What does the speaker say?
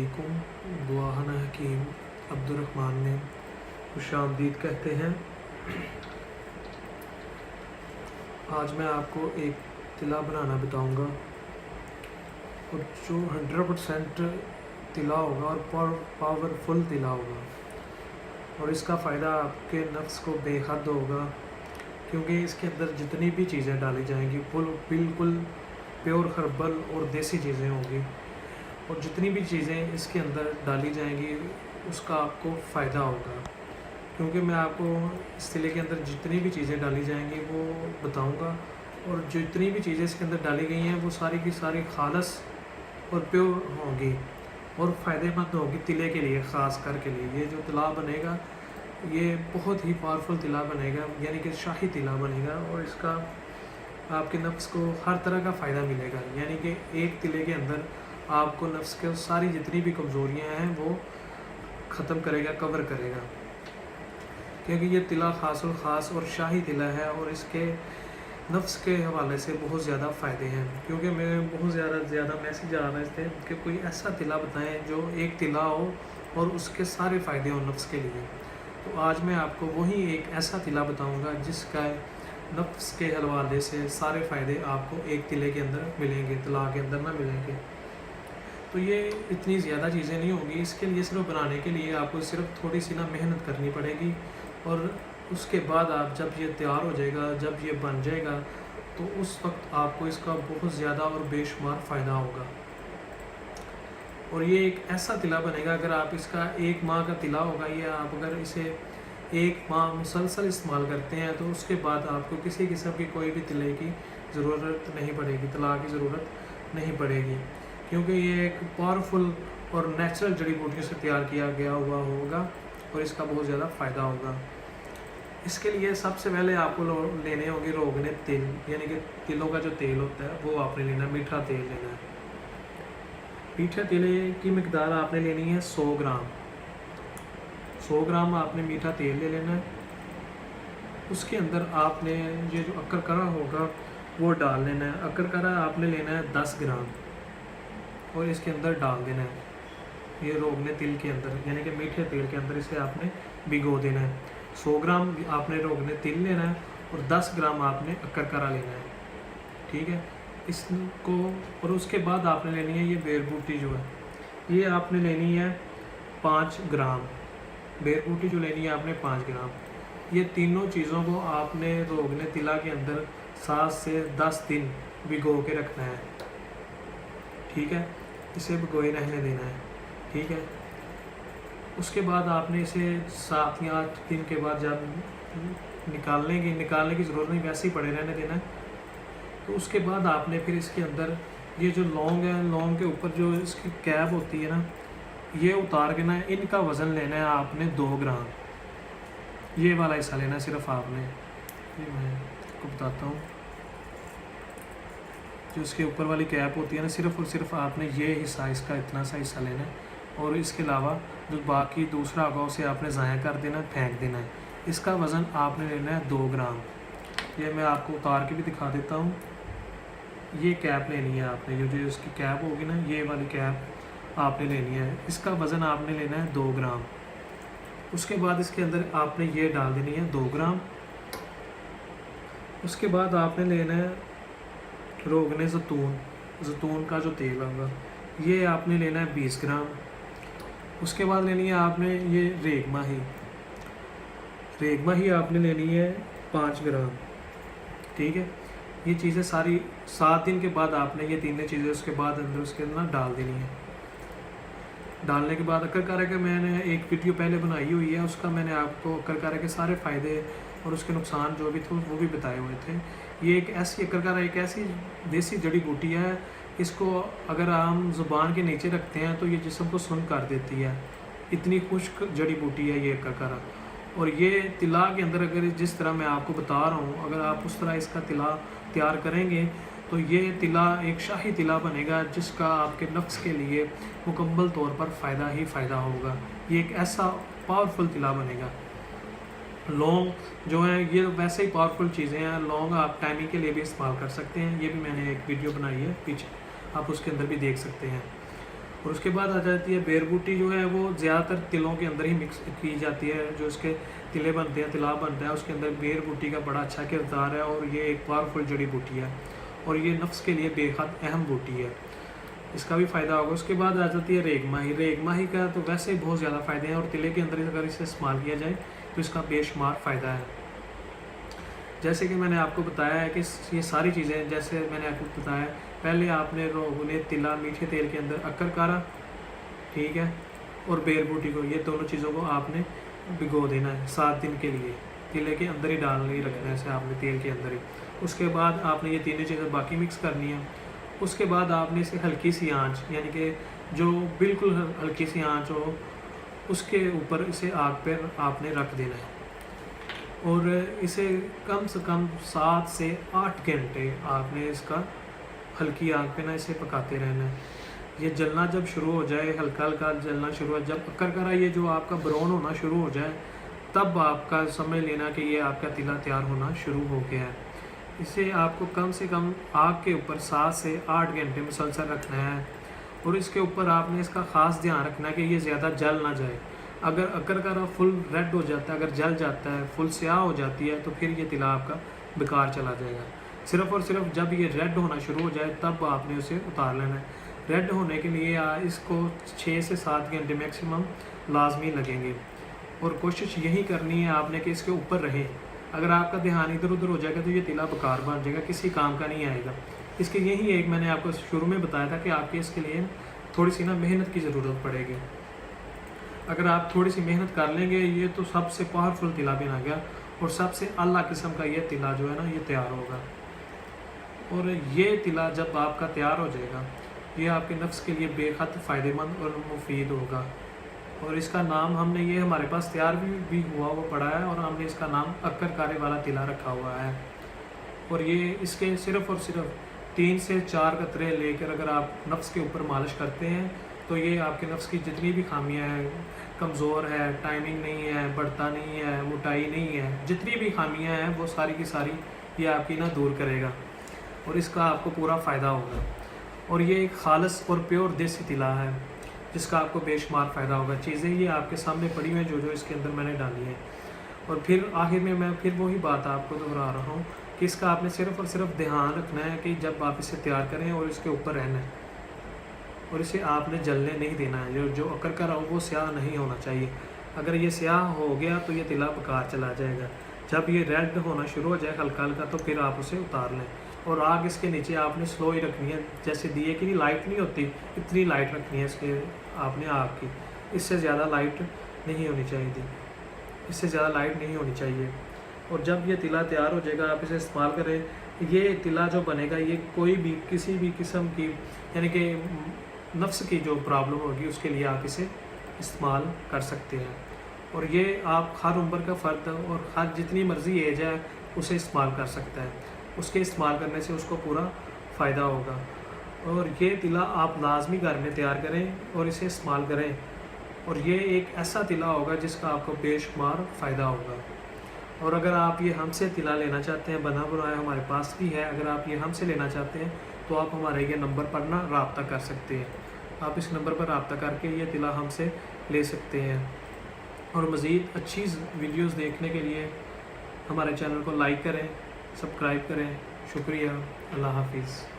अस्सलामुअलैकुम। दुआहना हकीम अब्दुर्रहमान में खुशामदीद कहते हैं। आज मैं आपको एक तिला बनाना बताऊंगा और जो 100% तिला होगा और पावरफुल तिला होगा और इसका फ़ायदा आपके नफ्स को बेहद होगा, क्योंकि इसके अंदर जितनी भी चीज़ें डाली जाएंगी बिल्कुल प्योर हर्बल और देसी चीज़ें होंगी और जितनी भी चीज़ें इसके अंदर डाली जाएंगी उसका आपको फ़ायदा होगा। क्योंकि मैं आपको इस तिले के अंदर जितनी भी चीज़ें डाली जाएंगी वो बताऊंगा और जितनी भी चीज़ें इसके अंदर डाली गई हैं वो सारी की सारी खालस और प्योर होंगी और फ़ायदेमंद होगी तिले के लिए, ख़ास कर के लिए। ये जो तिला बनेगा ये बहुत ही पावरफुल तिला बनेगा, यानी कि शाही तिला बनेगा और इसका आपके नफ्स को हर तरह का फ़ायदा मिलेगा। यानी कि एक तिले के अंदर आपको नफ्स के सारी जितनी भी कमज़ोरियाँ हैं वो ख़त्म करेगा, कवर करेगा, क्योंकि ये तिला ख़ास और शाही तिला है और इसके नफ्स के हवाले से बहुत ज़्यादा फ़ायदे हैं। क्योंकि मैं बहुत ज़्यादा मैसेज आ रहे थे कि कोई ऐसा तिला बताएं जो एक तिला हो और उसके सारे फ़ायदे हों नफ्स के लिए। तो आज मैं आपको वही एक ऐसा तिला बताऊंगा जिसका नफ्स के हवाले से सारे फ़ायदे आपको एक तिले के अंदर मिलेंगे, तिला के अंदर ना मिलेंगे। तो ये इतनी ज़्यादा चीज़ें नहीं होंगी। इसके लिए सिर्फ बनाने के लिए आपको सिर्फ थोड़ी सी ना मेहनत करनी पड़ेगी और उसके बाद आप जब ये तैयार हो जाएगा, जब ये बन जाएगा, तो उस वक्त आपको इसका बहुत ज़्यादा और बेशुमार फ़ायदा होगा। और ये एक ऐसा तिला बनेगा, अगर आप इसका 1 माह का तिला होगा, ये आप अगर इसे 1 माह मुसलसल इस्तेमाल करते हैं तो उसके बाद आपको किसी किस्म की कोई भी तिले की ज़रूरत नहीं पड़ेगी, तिला की ज़रूरत नहीं पड़ेगी, क्योंकि ये एक पावरफुल और नेचुरल जड़ी बूटियों से तैयार किया गया हुआ होगा और इसका बहुत ज़्यादा फ़ायदा होगा। इसके लिए सबसे पहले आपको लेने होंगे रोगने तेल, यानी कि तिलों का जो तेल होता है वो आपने लेना है, मीठा तेल लेना है। मीठे तेल की मिकदार आपने लेनी है 100 ग्राम। 100 ग्राम आपने मीठा तेल ले लेना है। उसके अंदर आपने ये जो अकरकरा होगा वो डाल लेना है। अकरकरा आपने लेना है 10 ग्राम और इसके अंदर डाल देना है, ये रोगने तिल के अंदर, यानी कि मीठे तेल के अंदर इसे आपने भिगो देना है। 100 ग्राम आपने रोगने तिल लेना है और 10 ग्राम आपने अकरकरा लेना है, ठीक है। इसको और उसके बाद आपने लेनी है ये बेर बूटी जो है, ये आपने लेनी है 5 ग्राम। बेर बूटी जो लेनी है आपने 5 ग्राम। ये तीनों चीज़ों को आपने रोगने तिला के अंदर 7 से 10 दिन भिगो के रखना है, ठीक है। इसे भिगोए रहने देना है, ठीक है। उसके बाद आपने इसे 7 या 8 दिन के बाद जब निकालने की ज़रूरत नहीं, वैसे ही पड़े रहने देना है। तो उसके बाद आपने फिर इसके अंदर ये जो लौंग है, लौंग के ऊपर जो इसकी कैप होती है ना, ये उतार के ना इनका वज़न लेना है आपने 2 ग्राम। ये वाला हिस्सा लेना है सिर्फ आपने, ये मैं आपको बताता हूँ। जो इसके ऊपर वाली कैप होती है ना, सिर्फ और सिर्फ आपने ये हिस्सा, इसका इतना सा हिस्सा लेना है और इसके अलावा जो बाकी दूसरा होगा उसे आपने ज़ाया कर देना, फेंक देना है। इसका वज़न आपने लेना है 2 ग्राम। ये मैं आपको उतार के भी दिखा देता हूँ। ये कैप लेनी है आपने, जो इसकी कैप होगी ना, ये वाली कैप आपने लेनी है। इसका वज़न आपने लेना है 2 ग्राम। उसके बाद इसके अंदर आपने ये डाल देनी है 2 ग्राम। उसके बाद आपने लेना है रोगने ज़ैतून का जो तेल होगा, ये आपने लेना है 20 ग्राम। उसके बाद लेनी है आपने ये रेगमा ही आपने लेनी है 5 ग्राम, ठीक है। ये चीज़ें सारी 7 दिन के बाद आपने ये तीनों चीज़ें उसके बाद अंदर उसके अंदर डाल देनी है। डालने के बाद अकरकरा के मैंने एक वीडियो पहले बनाई हुई है, उसका मैंने आपको अकरकरा के सारे फ़ायदे और उसके नुकसान जो भी थे वो भी बताए हुए थे। ये एक ऐसी अकरकरा एक ऐसी देसी जड़ी बूटी है, इसको अगर हम ज़ुबान के नीचे रखते हैं तो ये जिस्म को सुन्न कर देती है। इतनी खुश्क जड़ी बूटी है ये अकरकरा। और ये तिला के अंदर अगर जिस तरह मैं आपको बता रहा हूँ, अगर आप उस तरह इसका तिला तैयार करेंगे तो ये तिला एक शाही तिला बनेगा जिसका आपके नफ्स के लिए मुकम्मल तौर पर फ़ायदा ही फ़ायदा होगा। ये एक ऐसा पावरफुल तिला बनेगा। लौंग जो है ये वैसे ही पावरफुल चीज़ें हैं। लौंग आप टाइमिंग के लिए भी इस्तेमाल कर सकते हैं, ये भी मैंने एक वीडियो बनाई है पीछे, आप उसके अंदर भी देख सकते हैं। और उसके बाद आ जाती है बेर बूटी, जो है वो ज़्यादातर तिलों के अंदर ही मिक्स की जाती है। जो इसके तिले बनते हैं, तिला बनता है, उसके अंदर बेर बूटी का बड़ा अच्छा किरदार है और ये एक पावरफुल जड़ी बूटी है और ये नफ्स के लिए बेहद अहम बूटी है, इसका भी फ़ायदा होगा। उसके बाद आ जाती है रेगमाही। रेगमाही का तो वैसे ही बहुत ज़्यादा फ़ायदे हैं और तिले के अंदर अगर इसे इस्तेमाल किया जाए तो इसका बेशुमार फ़ायदा है। जैसे कि मैंने आपको बताया है कि ये सारी चीज़ें, जैसे मैंने आपको बताया, पहले आपने रोगुने तिला मीठे तेल के अंदर अक्कर कारा, ठीक है, और बेर बूटी को, ये दोनों चीज़ों को आपने भिगो देना है 7 दिन के लिए, तिले के अंदर ही डाल नहीं रखना है इसे आपने, तेल के अंदर ही। उसके बाद आपने ये तीनों चीज़ें बाकी मिक्स करनी है। उसके बाद आपने इसे हल्की सी आंच, यानी कि जो बिल्कुल हल्की सी आंच हो, उसके ऊपर इसे आग पर आपने रख देना है और इसे कम से कम 7 से 8 घंटे आपने इसका हल्की आग पे ना इसे पकाते रहना है। ये जलना जब शुरू हो जाए, हल्का हल्का जलना शुरू हो, जब अक्कर करा ये जो आपका ब्राउन होना शुरू हो जाए, तब आपका समझ लेना कि ये आपका तिला तैयार होना शुरू हो गया है। इसे आपको कम से कम आग के ऊपर 7 से 8 घंटे मुसलसल रखना है और इसके ऊपर आपने इसका ख़ास ध्यान रखना है कि ये ज़्यादा जल ना जाए। अगर अक्कर का फुल रेड हो जाता है, अगर जल जाता है, फुल स्याह हो जाती है, तो फिर ये तिला आपका बेकार चला जाएगा। सिर्फ़ और सिर्फ जब ये रेड होना शुरू हो जाए तब आपने उसे उतार लेना है। रेड होने के लिए इसको 6 से 7 घंटे मैक्सिमम लाजमी लगेंगे और कोशिश यही करनी है आपने कि इसके ऊपर रहे। अगर आपका ध्यान इधर उधर हो जाएगा तो ये तिला बेकार बन जाएगा, किसी काम का नहीं आएगा। इसके यही एक मैंने आपको शुरू में बताया था कि आपके इसके लिए थोड़ी सी ना मेहनत की ज़रूरत पड़ेगी। अगर आप थोड़ी सी मेहनत कर लेंगे, ये तो सबसे पावरफुल तिला बना गया और सबसे अल्लाह किस्म का ये तिला जो है ना, ये तैयार होगा। और ये तिला जब आपका तैयार हो जाएगा, ये आपके नफ्स के लिए बेहद फ़ायदेमंद और मुफीद होगा। और इसका नाम हमने, ये हमारे पास तैयार भी हुआ वो पड़ा है और हमने इसका नाम अक्कर कारे वाला तिला रखा हुआ है। और ये इसके सिर्फ़ और सिर्फ 3 से 4 कतरे लेकर अगर आप नफ्स के ऊपर मालिश करते हैं तो ये आपके नफ्स की जितनी भी खामियां हैं, कमज़ोर है, टाइमिंग नहीं है, बढ़ता नहीं है, मोटाई नहीं है, जितनी भी खामियां हैं वो सारी की सारी ये आपकी ना दूर करेगा और इसका आपको पूरा फ़ायदा होगा। और ये एक खालस और प्योर देसी तिला है जिसका आपको बेशुमार फ़ायदा होगा। चीज़ें ये आपके सामने पड़ी हुई हैं जो जो इसके अंदर मैंने डाली है। और फिर आखिर में मैं फिर वही बात आपको दोहरा रहा हूँ कि इसका आपने सिर्फ़ और सिर्फ ध्यान रखना है कि जब आप इसे तैयार करें और इसके ऊपर रहना है और इसे आपने जलने नहीं देना है। जो अक्कर का हो वो स्याह नहीं होना चाहिए। अगर ये स्याह हो गया तो ये तिला बेकार चला जाएगा। जब ये रेड होना शुरू हो जाए हल्का हल्का, तो फिर आप उसे उतार लें और आग इसके नीचे आपने स्लो ही रखनी है, जैसे दिए की लाइट नहीं होती इतनी लाइट रखनी है इसके आपने आग की। इससे ज़्यादा लाइट नहीं होनी चाहिए, इससे ज़्यादा लाइट नहीं होनी चाहिए। और जब ये तिला तैयार हो जाएगा आप इसे इस्तेमाल करें। ये तिला जो बनेगा ये कोई भी किसी भी किस्म की, यानी कि नफ्स की जो प्रॉब्लम होगी उसके लिए आप इसे इस्तेमाल कर सकते हैं। और ये आप हर उम्र का फ़र्द और हर जितनी मर्ज़ी एज है उसे इस्तेमाल कर सकता है। उसके इस्तेमाल करने से उसको पूरा फ़ायदा होगा। और ये तिला आप लाजमी घर में तैयार करें और इसे इस्तेमाल करें और ये एक ऐसा तिला होगा जिसका आपको बेशुमार फ़ायदा होगा। और अगर आप ये हमसे तिला लेना चाहते हैं, बना बनाया हमारे पास भी है, अगर आप ये हमसे लेना चाहते हैं तो आप हमारे ये नंबर पर ना रब्ता कर सकते हैं। आप इस नंबर पर रब्ता करके ये तिला हमसे ले सकते हैं। और मज़ीद अच्छी वीडियोस देखने के लिए हमारे चैनल को लाइक करें, सब्सक्राइब करें। शुक्रिया। अल्लाह हाफिज़।